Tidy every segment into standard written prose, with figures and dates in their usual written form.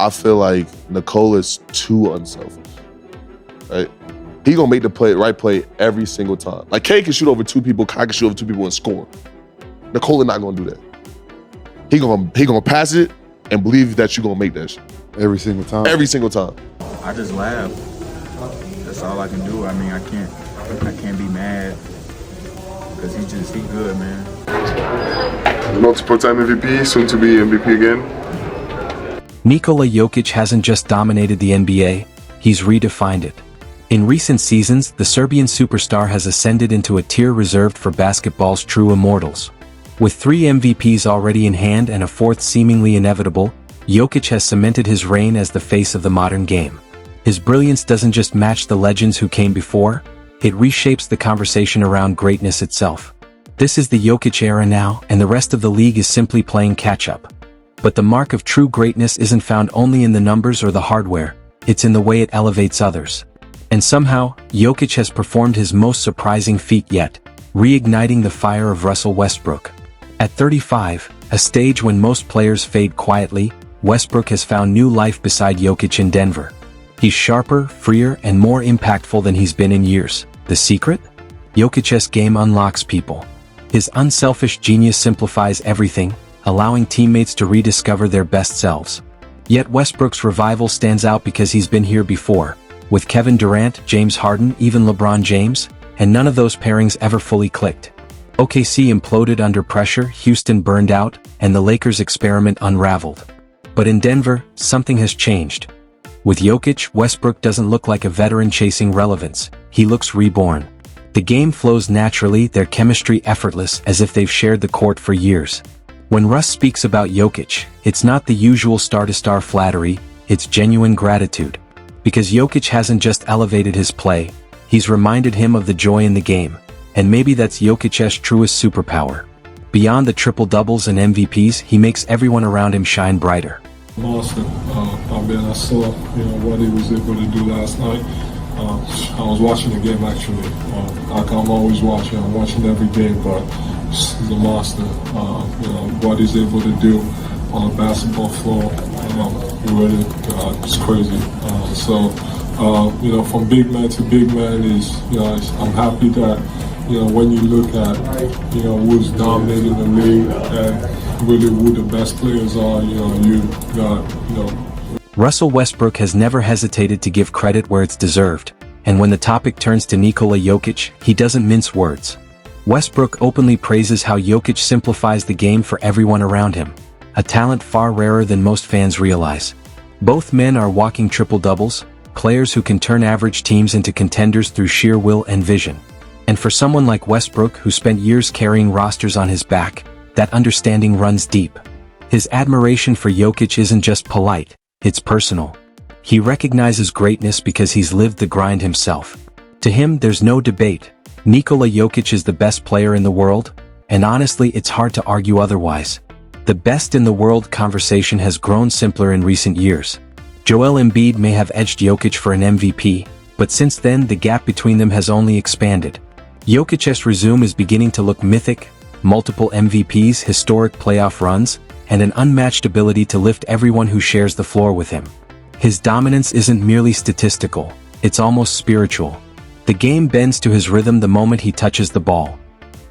I feel like Nikola's too unselfish, right? He gonna make the right play every single time. Like K can shoot over 2 people, Kai can shoot over 2 people and score. Nikola not gonna do that. He gonna pass it and believe that you're gonna make that shit. Every single time? Every single time. I just laugh. That's all I can do. I mean, I can't be mad because he good, man. Multiple time MVP, soon to be MVP again. Nikola Jokic hasn't just dominated the NBA, he's redefined it. In recent seasons, the Serbian superstar has ascended into a tier reserved for basketball's true immortals. With 3 MVPs already in hand and a 4th seemingly inevitable, Jokic has cemented his reign as the face of the modern game. His brilliance doesn't just match the legends who came before, it reshapes the conversation around greatness itself. This is the Jokic era now, and the rest of the league is simply playing catch-up. But the mark of true greatness isn't found only in the numbers or the hardware, it's in the way it elevates others. And somehow, Jokic has performed his most surprising feat yet, reigniting the fire of Russell Westbrook. At 35, a stage when most players fade quietly, Westbrook has found new life beside Jokic in Denver. He's sharper, freer, and more impactful than he's been in years. The secret? Jokic's game unlocks people. His unselfish genius simplifies everything, allowing teammates to rediscover their best selves. Yet Westbrook's revival stands out because he's been here before, with Kevin Durant, James Harden, even LeBron James, and none of those pairings ever fully clicked. OKC imploded under pressure, Houston burned out, and the Lakers' experiment unraveled. But in Denver, something has changed. With Jokic, Westbrook doesn't look like a veteran chasing relevance, he looks reborn. The game flows naturally, their chemistry effortless, as if they've shared the court for years. When Russ speaks about Jokic, it's not the usual star-to-star flattery, it's genuine gratitude. Because Jokic hasn't just elevated his play, he's reminded him of the joy in the game, and maybe that's Jokic's truest superpower. Beyond the triple-doubles and MVPs, he makes everyone around him shine brighter. Monster. I saw what he was able to do last night. I was watching the game actually. Like I'm always watching. I'm watching every game, but he's a monster. What he's able to do on the basketball floor, really, it's crazy. From big man to big man I'm happy that when you look at who's dominating the league and really who the best players are, you got Russell Westbrook has never hesitated to give credit where it's deserved, and when the topic turns to Nikola Jokic, he doesn't mince words. Westbrook openly praises how Jokic simplifies the game for everyone around him, a talent far rarer than most fans realize. Both men are walking triple-doubles, players who can turn average teams into contenders through sheer will and vision. And for someone like Westbrook who spent years carrying rosters on his back, that understanding runs deep. His admiration for Jokic isn't just polite, it's personal. He recognizes greatness because he's lived the grind himself. To him, there's no debate. Nikola Jokic is the best player in the world, and honestly, it's hard to argue otherwise. The best in the world conversation has grown simpler in recent years. Joel Embiid may have edged Jokic for an MVP, but since then the gap between them has only expanded. Jokic's resume is beginning to look mythic, multiple MVPs, historic playoff runs, and an unmatched ability to lift everyone who shares the floor with him. His dominance isn't merely statistical, it's almost spiritual. The game bends to his rhythm the moment he touches the ball.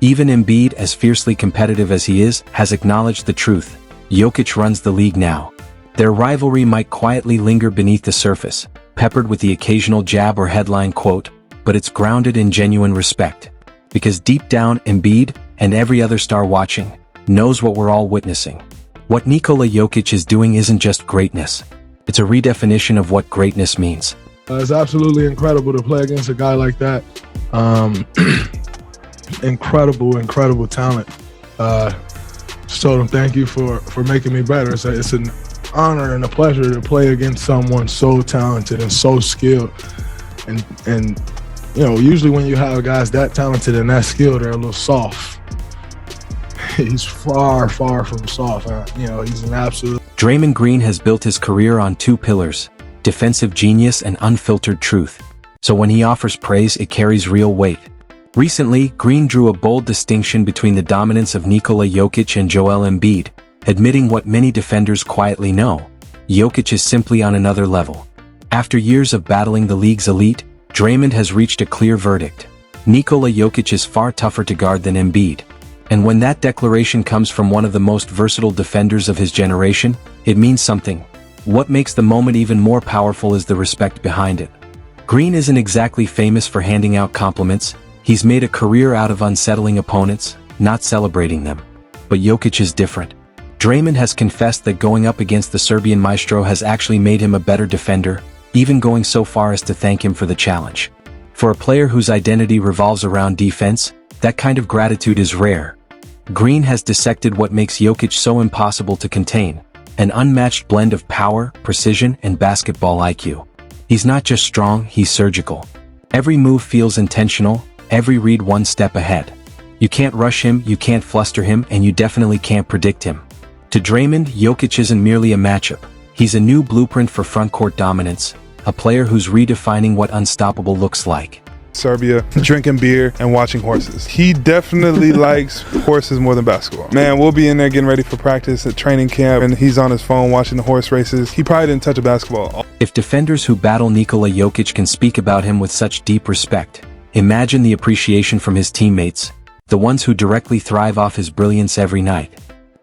Even Embiid, as fiercely competitive as he is, has acknowledged the truth. Jokic runs the league now. Their rivalry might quietly linger beneath the surface, peppered with the occasional jab or headline quote, but it's grounded in genuine respect. Because deep down, Embiid, and every other star watching, knows what we're all witnessing. What Nikola Jokic is doing isn't just greatness. It's a redefinition of what greatness means. It's absolutely incredible to play against a guy like that. Incredible talent. Just told him thank you for making me better. It's an honor and a pleasure to play against someone so talented and so skilled. And usually when you have guys that talented and that skilled, they're a little soft. He's far from soft. He's an absolute. Draymond Green has built his career on 2 pillars, defensive genius and unfiltered truth. So when he offers praise, it carries real weight. Recently, Green drew a bold distinction between the dominance of Nikola Jokic and Joel Embiid, admitting what many defenders quietly know. Jokic is simply on another level. After years of battling the league's elite, Draymond has reached a clear verdict. Nikola Jokic is far tougher to guard than Embiid. And when that declaration comes from one of the most versatile defenders of his generation, it means something. What makes the moment even more powerful is the respect behind it. Green isn't exactly famous for handing out compliments. He's made a career out of unsettling opponents, not celebrating them. But Jokic is different. Draymond has confessed that going up against the Serbian maestro has actually made him a better defender, even going so far as to thank him for the challenge. For a player whose identity revolves around defense, that kind of gratitude is rare. Green has dissected what makes Jokic so impossible to contain, an unmatched blend of power, precision, and basketball IQ. He's not just strong, he's surgical. Every move feels intentional, every read one step ahead. You can't rush him, you can't fluster him, and you definitely can't predict him. To Draymond, Jokic isn't merely a matchup. He's a new blueprint for frontcourt dominance, a player who's redefining what unstoppable looks like. Serbia, drinking beer and watching horses. He definitely likes horses more than basketball. Man, we'll be in there getting ready for practice at training camp, and he's on his phone watching the horse races. He probably didn't touch a basketball. If defenders who battle Nikola Jokic can speak about him with such deep respect, imagine the appreciation from his teammates, the ones who directly thrive off his brilliance every night.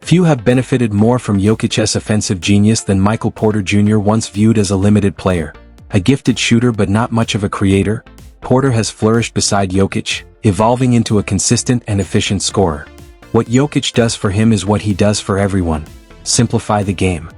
Few have benefited more from Jokic's offensive genius than Michael Porter Jr., once viewed as a limited player. A gifted shooter but not much of a creator, Porter has flourished beside Jokic, evolving into a consistent and efficient scorer. What Jokic does for him is what he does for everyone: simplify the game.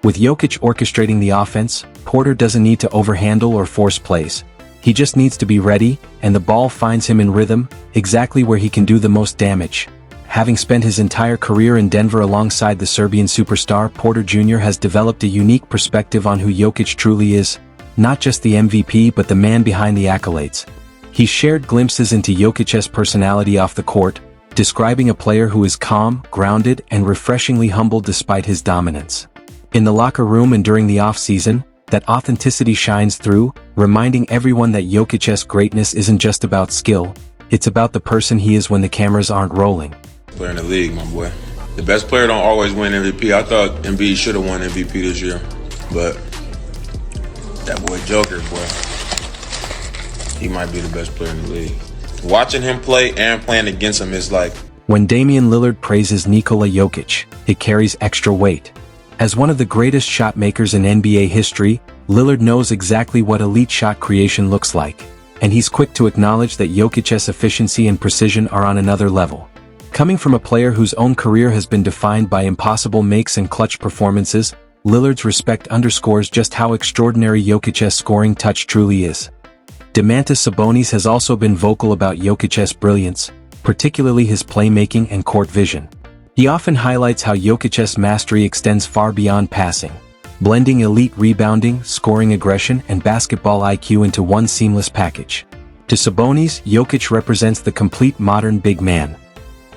With Jokic orchestrating the offense, Porter doesn't need to overhandle or force plays. He just needs to be ready, and the ball finds him in rhythm, exactly where he can do the most damage. Having spent his entire career in Denver alongside the Serbian superstar, Porter Jr. has developed a unique perspective on who Jokic truly is, not just the MVP but the man behind the accolades. He shared glimpses into Jokic's personality off the court, describing a player who is calm, grounded, and refreshingly humble despite his dominance. In the locker room and during the off-season, that authenticity shines through, reminding everyone that Jokic's greatness isn't just about skill, it's about the person he is when the cameras aren't rolling. Player in the league, my boy. The best player don't always win MVP. I thought Embiid should have won MVP this year, but that boy Joker, boy, he might be the best player in the league. Watching him play and playing against him is like... When Damian Lillard praises Nikola Jokic, it carries extra weight. As one of the greatest shot makers in NBA history, Lillard knows exactly what elite shot creation looks like, and he's quick to acknowledge that Jokic's efficiency and precision are on another level. Coming from a player whose own career has been defined by impossible makes and clutch performances, Lillard's respect underscores just how extraordinary Jokic's scoring touch truly is. Domantas Sabonis has also been vocal about Jokic's brilliance, particularly his playmaking and court vision. He often highlights how Jokic's mastery extends far beyond passing, blending elite rebounding, scoring aggression, and basketball IQ into one seamless package. To Sabonis, Jokic represents the complete modern big man.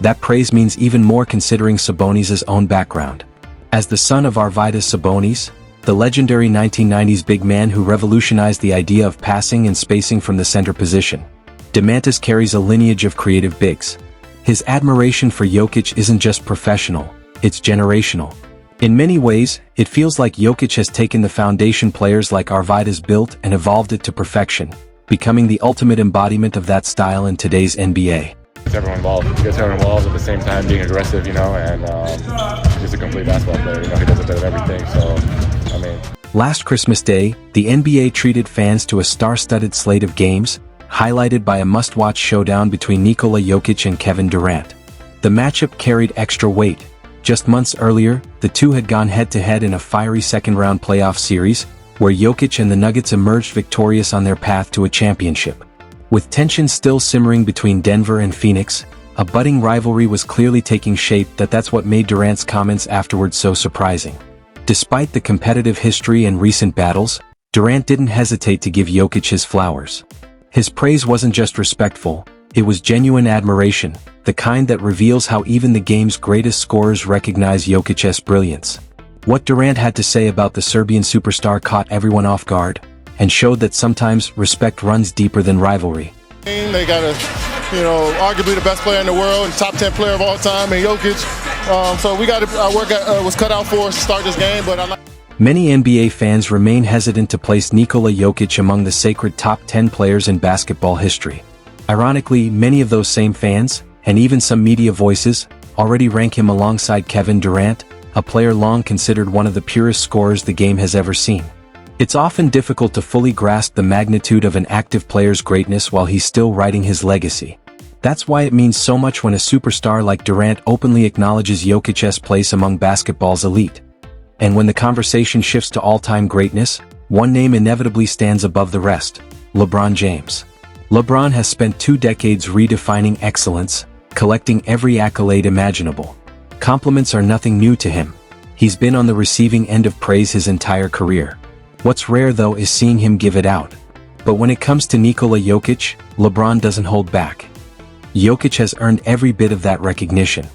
That praise means even more considering Sabonis' own background. As the son of Arvydas Sabonis, the legendary 1990s big man who revolutionized the idea of passing and spacing from the center position, Domantas carries a lineage of creative bigs. His admiration for Jokic isn't just professional, it's generational. In many ways, it feels like Jokic has taken the foundation players like Arvydas built and evolved it to perfection, becoming the ultimate embodiment of that style in today's NBA. Everyone involved. He gets everyone involved at the same time, being aggressive, and he's just a complete basketball player. He does a bit of everything. So, Last Christmas Day, the NBA treated fans to a star-studded slate of games, highlighted by a must-watch showdown between Nikola Jokic and Kevin Durant. The matchup carried extra weight. Just months earlier, the two had gone head-to-head in a fiery second-round playoff series, where Jokic and the Nuggets emerged victorious on their path to a championship. With tension still simmering between Denver and Phoenix, a budding rivalry was clearly taking shape. That's what made Durant's comments afterwards so surprising. Despite the competitive history and recent battles, Durant didn't hesitate to give Jokic his flowers. His praise wasn't just respectful, it was genuine admiration, the kind that reveals how even the game's greatest scorers recognize Jokic's brilliance. What Durant had to say about the Serbian superstar caught everyone off guard, and showed that sometimes respect runs deeper than rivalry. They got arguably the best player in the world and top 10 player of all time in Jokic. So we got our work was cut out for us to start this game, but I like. Many NBA fans remain hesitant to place Nikola Jokic among the sacred top 10 players in basketball history. Ironically, many of those same fans, and even some media voices, already rank him alongside Kevin Durant, a player long considered one of the purest scorers the game has ever seen. It's often difficult to fully grasp the magnitude of an active player's greatness while he's still writing his legacy. That's why it means so much when a superstar like Durant openly acknowledges Jokic's place among basketball's elite. And when the conversation shifts to all-time greatness, one name inevitably stands above the rest: LeBron James. LeBron has spent 2 decades redefining excellence, collecting every accolade imaginable. Compliments are nothing new to him. He's been on the receiving end of praise his entire career. What's rare though is seeing him give it out. But when it comes to Nikola Jokic, LeBron doesn't hold back. Jokic has earned every bit of that recognition.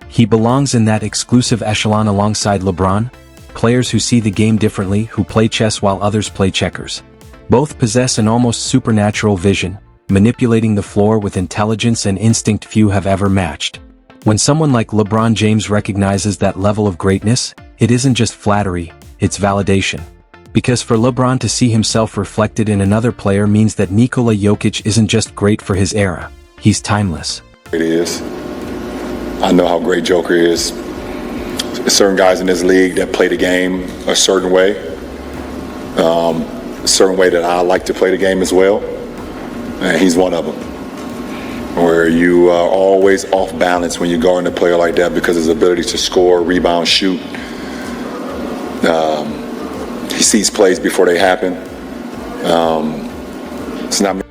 He belongs in that exclusive echelon alongside LeBron, players who see the game differently, who play chess while others play checkers. Both possess an almost supernatural vision, manipulating the floor with intelligence and instinct few have ever matched. When someone like LeBron James recognizes that level of greatness, it isn't just flattery, it's validation. Because for LeBron to see himself reflected in another player means that Nikola Jokic isn't just great for his era, he's timeless. It is. I know how great Joker is. There's certain guys in this league that play the game a certain way. A certain way that I like to play the game as well. And he's one of them. Where you are always off balance when you guard a player like that because of his ability to score, rebound, shoot. He sees plays before they happen.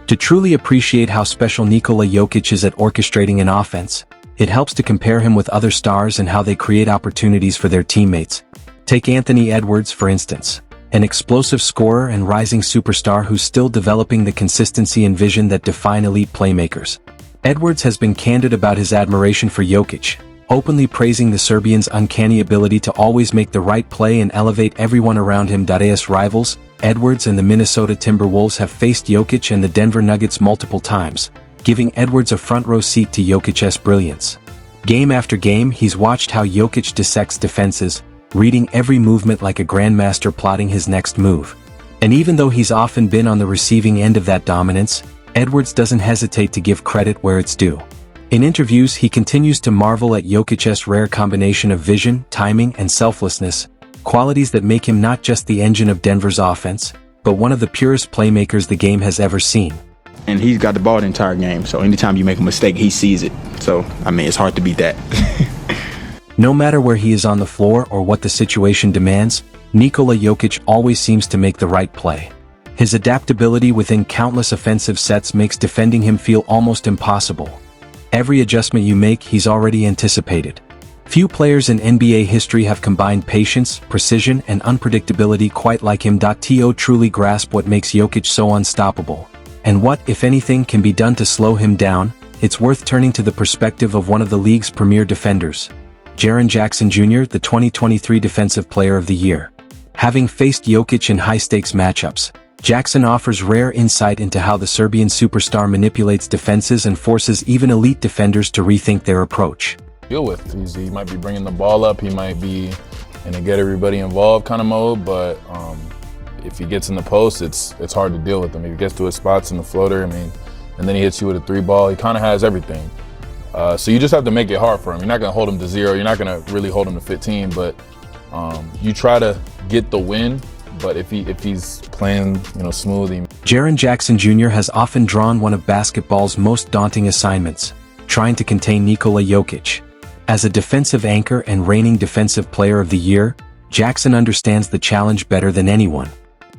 To truly appreciate how special Nikola Jokic is at orchestrating an offense, it helps to compare him with other stars and how they create opportunities for their teammates. Take Anthony Edwards, for instance, an explosive scorer and rising superstar who's still developing the consistency and vision that define elite playmakers. Edwards has been candid about his admiration for Jokic, openly praising the Serbian's uncanny ability to always make the right play and elevate everyone around him. As rivals, Edwards and the Minnesota Timberwolves have faced Jokic and the Denver Nuggets multiple times, giving Edwards a front-row seat to Jokic's brilliance. Game after game, he's watched how Jokic dissects defenses, reading every movement like a grandmaster plotting his next move. And even though he's often been on the receiving end of that dominance, Edwards doesn't hesitate to give credit where it's due. In interviews, he continues to marvel at Jokic's rare combination of vision, timing, and selflessness, qualities that make him not just the engine of Denver's offense, but one of the purest playmakers the game has ever seen. And he's got the ball the entire game, so anytime you make a mistake, he sees it. So, I mean, it's hard to beat that. No matter where he is on the floor or what the situation demands, Nikola Jokic always seems to make the right play. His adaptability within countless offensive sets makes defending him feel almost impossible. Every adjustment you make, he's already anticipated. Few players in NBA history have combined patience, precision, and unpredictability quite like him. To truly grasp what makes Jokic so unstoppable, and what, if anything, can be done to slow him down, it's worth turning to the perspective of one of the league's premier defenders, Jaren Jackson Jr., the 2023 Defensive Player of the Year. Having faced Jokic in high-stakes matchups, Jackson offers rare insight into how the Serbian superstar manipulates defenses and forces even elite defenders to rethink their approach. Deal with. He might be bringing the ball up, he might be in a get everybody involved kind of mode, but if he gets in the post, it's hard to deal with him. If he gets to his spots in the floater, and then he hits you with a 3-ball, he kind of has everything. So you just have to make it hard for him. You're not going to hold him to 0. You're not going to really hold him to 15, but you try to get the win. But if he's playing, smooth. Jaren Jackson Jr. has often drawn one of basketball's most daunting assignments, trying to contain Nikola Jokic. As a defensive anchor and reigning Defensive Player of the Year, Jackson understands the challenge better than anyone.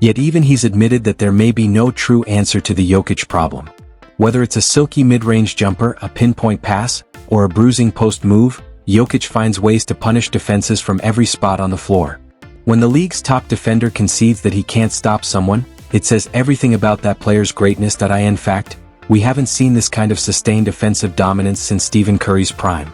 Yet even he's admitted that there may be no true answer to the Jokic problem. Whether it's a silky mid-range jumper, a pinpoint pass, or a bruising post move, Jokic finds ways to punish defenses from every spot on the floor. When the league's top defender concedes that he can't stop someone, it says everything about that player's greatness. In fact, we haven't seen this kind of sustained offensive dominance since Stephen Curry's prime.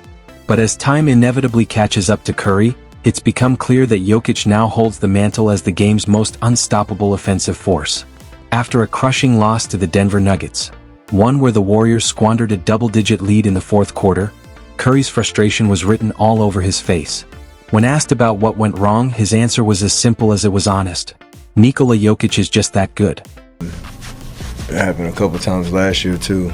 But as time inevitably catches up to Curry, it's become clear that Jokic now holds the mantle as the game's most unstoppable offensive force. After a crushing loss to the Denver Nuggets, one where the Warriors squandered a double-digit lead in the fourth quarter, Curry's frustration was written all over his face. When asked about what went wrong, his answer was as simple as it was honest. Nikola Jokic is just that good. It happened a couple times last year too.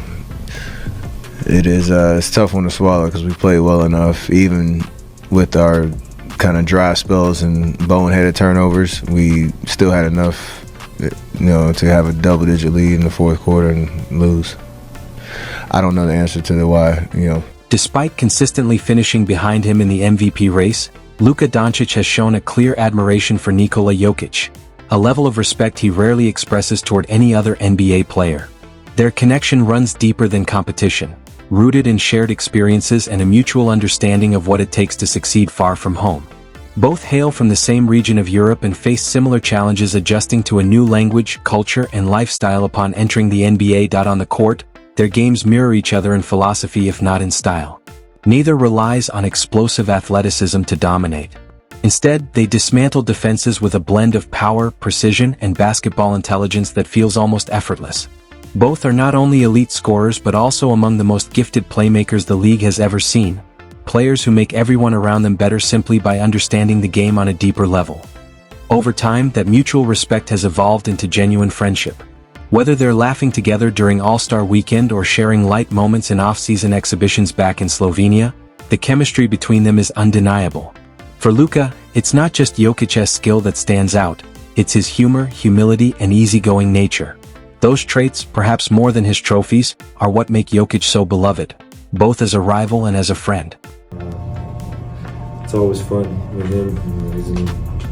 It's tough one to swallow because we played well enough, even with our kind of dry spells and boneheaded turnovers. We still had enough, to have a double-digit lead in the fourth quarter and lose. I don't know the answer to the why, Despite consistently finishing behind him in the MVP race, Luka Doncic has shown a clear admiration for Nikola Jokic, a level of respect he rarely expresses toward any other NBA player. Their connection runs deeper than competition, rooted in shared experiences and a mutual understanding of what it takes to succeed far from home. Both hail from the same region of Europe and face similar challenges adjusting to a new language, culture, and lifestyle upon entering the NBA. On the court, their games mirror each other in philosophy if not in style. Neither relies on explosive athleticism to dominate. Instead, they dismantle defenses with a blend of power, precision, and basketball intelligence that feels almost effortless. Both are not only elite scorers but also among the most gifted playmakers the league has ever seen, players who make everyone around them better simply by understanding the game on a deeper level. Over time, that mutual respect has evolved into genuine friendship. Whether they're laughing together during All-Star Weekend or sharing light moments in off-season exhibitions back in Slovenia, the chemistry between them is undeniable. For Luka, it's not just Jokic's skill that stands out, it's his humor, humility, and easygoing nature. Those traits, perhaps more than his trophies, are what make Jokic so beloved, both as a rival and as a friend. It's always fun with him.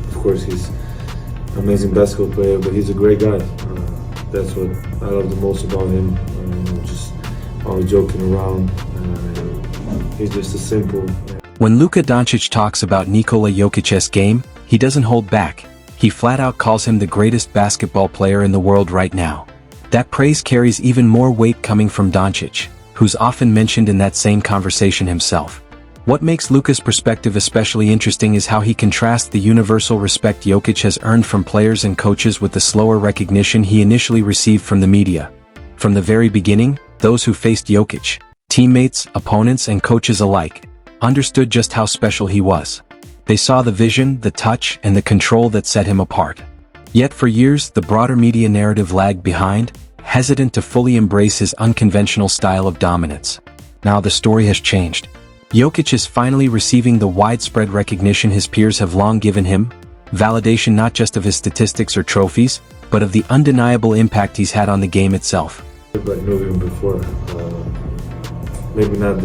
Of course, he's an amazing basketball player, but he's a great guy. That's what I love the most about him. Just always joking around. He's just a simple. When Luka Doncic talks about Nikola Jokic's game, he doesn't hold back. He flat out calls him the greatest basketball player in the world right now. That praise carries even more weight coming from Doncic, who's often mentioned in that same conversation himself. What makes Luka's perspective especially interesting is how he contrasts the universal respect Jokic has earned from players and coaches with the slower recognition he initially received from the media. From the very beginning, those who faced Jokic, teammates, opponents, and coaches alike, understood just how special he was. They saw the vision, the touch, and the control that set him apart. Yet for years, the broader media narrative lagged behind, hesitant to fully embrace his unconventional style of dominance. Now the story has changed. Jokic is finally receiving the widespread recognition his peers have long given him, validation not just of his statistics or trophies, but of the undeniable impact he's had on the game itself. Everybody knew him before. Maybe not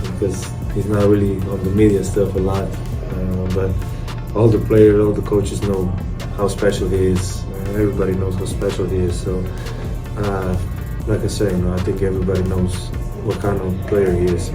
because he's not really on the media stuff a lot, but all the players, all the coaches know how special he is. Everybody knows how special he is. So, like I said, I think everybody knows what kind of player he is.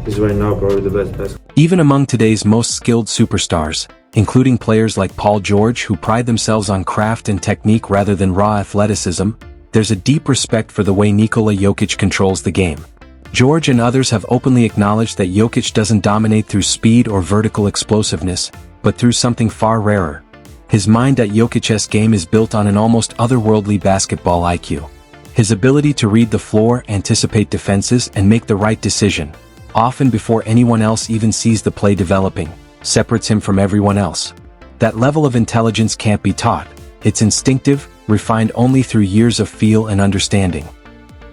He's right now probably the best. Even among today's most skilled superstars, including players like Paul George who pride themselves on craft and technique rather than raw athleticism, there's a deep respect for the way Nikola Jokic controls the game. George and others have openly acknowledged that Jokic doesn't dominate through speed or vertical explosiveness, but through something far rarer. His mind at Jokic's game is built on an almost otherworldly basketball IQ. His ability to read the floor, anticipate defenses, and make the right decision, often before anyone else even sees the play developing, separates him from everyone else. That level of intelligence can't be taught. It's instinctive, refined only through years of feel and understanding.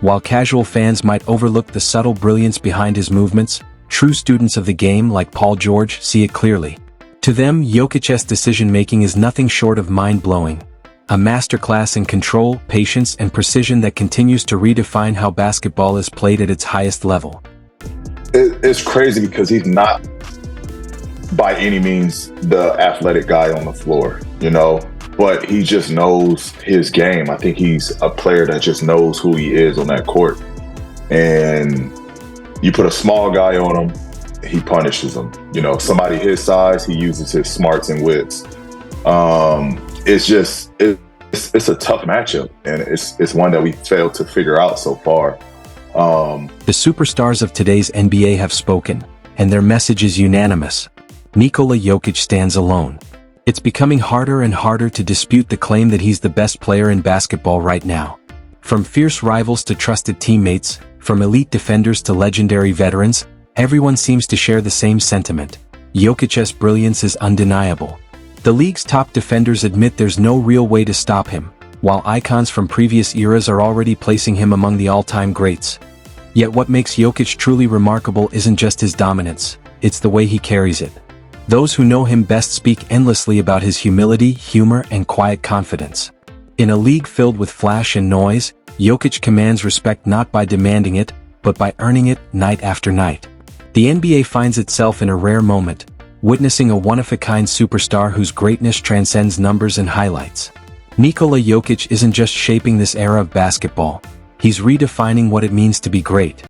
While casual fans might overlook the subtle brilliance behind his movements, true students of the game like Paul George see it clearly. To them, Jokic's decision-making is nothing short of mind-blowing. A masterclass in control, patience, and precision that continues to redefine how basketball is played at its highest level. It's crazy because he's not by any means the athletic guy on the floor, but he just knows his game. I think he's a player that just knows who he is on that court. And you put a small guy on him, he punishes him. Somebody his size, he uses his smarts and wits. It's a tough matchup, and it's one that we failed to figure out so far. The superstars of today's NBA have spoken, and their message is unanimous. Nikola Jokic stands alone. It's becoming harder and harder to dispute the claim that he's the best player in basketball right now. From fierce rivals to trusted teammates, from elite defenders to legendary veterans, Everyone seems to share the same sentiment. Jokic's brilliance is undeniable. The league's top defenders admit there's no real way to stop him, while icons from previous eras are already placing him among the all-time greats. Yet what makes Jokic truly remarkable isn't just his dominance, it's the way he carries it. Those who know him best speak endlessly about his humility, humor, and quiet confidence. In a league filled with flash and noise, Jokic commands respect not by demanding it, but by earning it night after night. The NBA finds itself in a rare moment, witnessing a one-of-a-kind superstar whose greatness transcends numbers and highlights. Nikola Jokic isn't just shaping this era of basketball, he's redefining what it means to be great.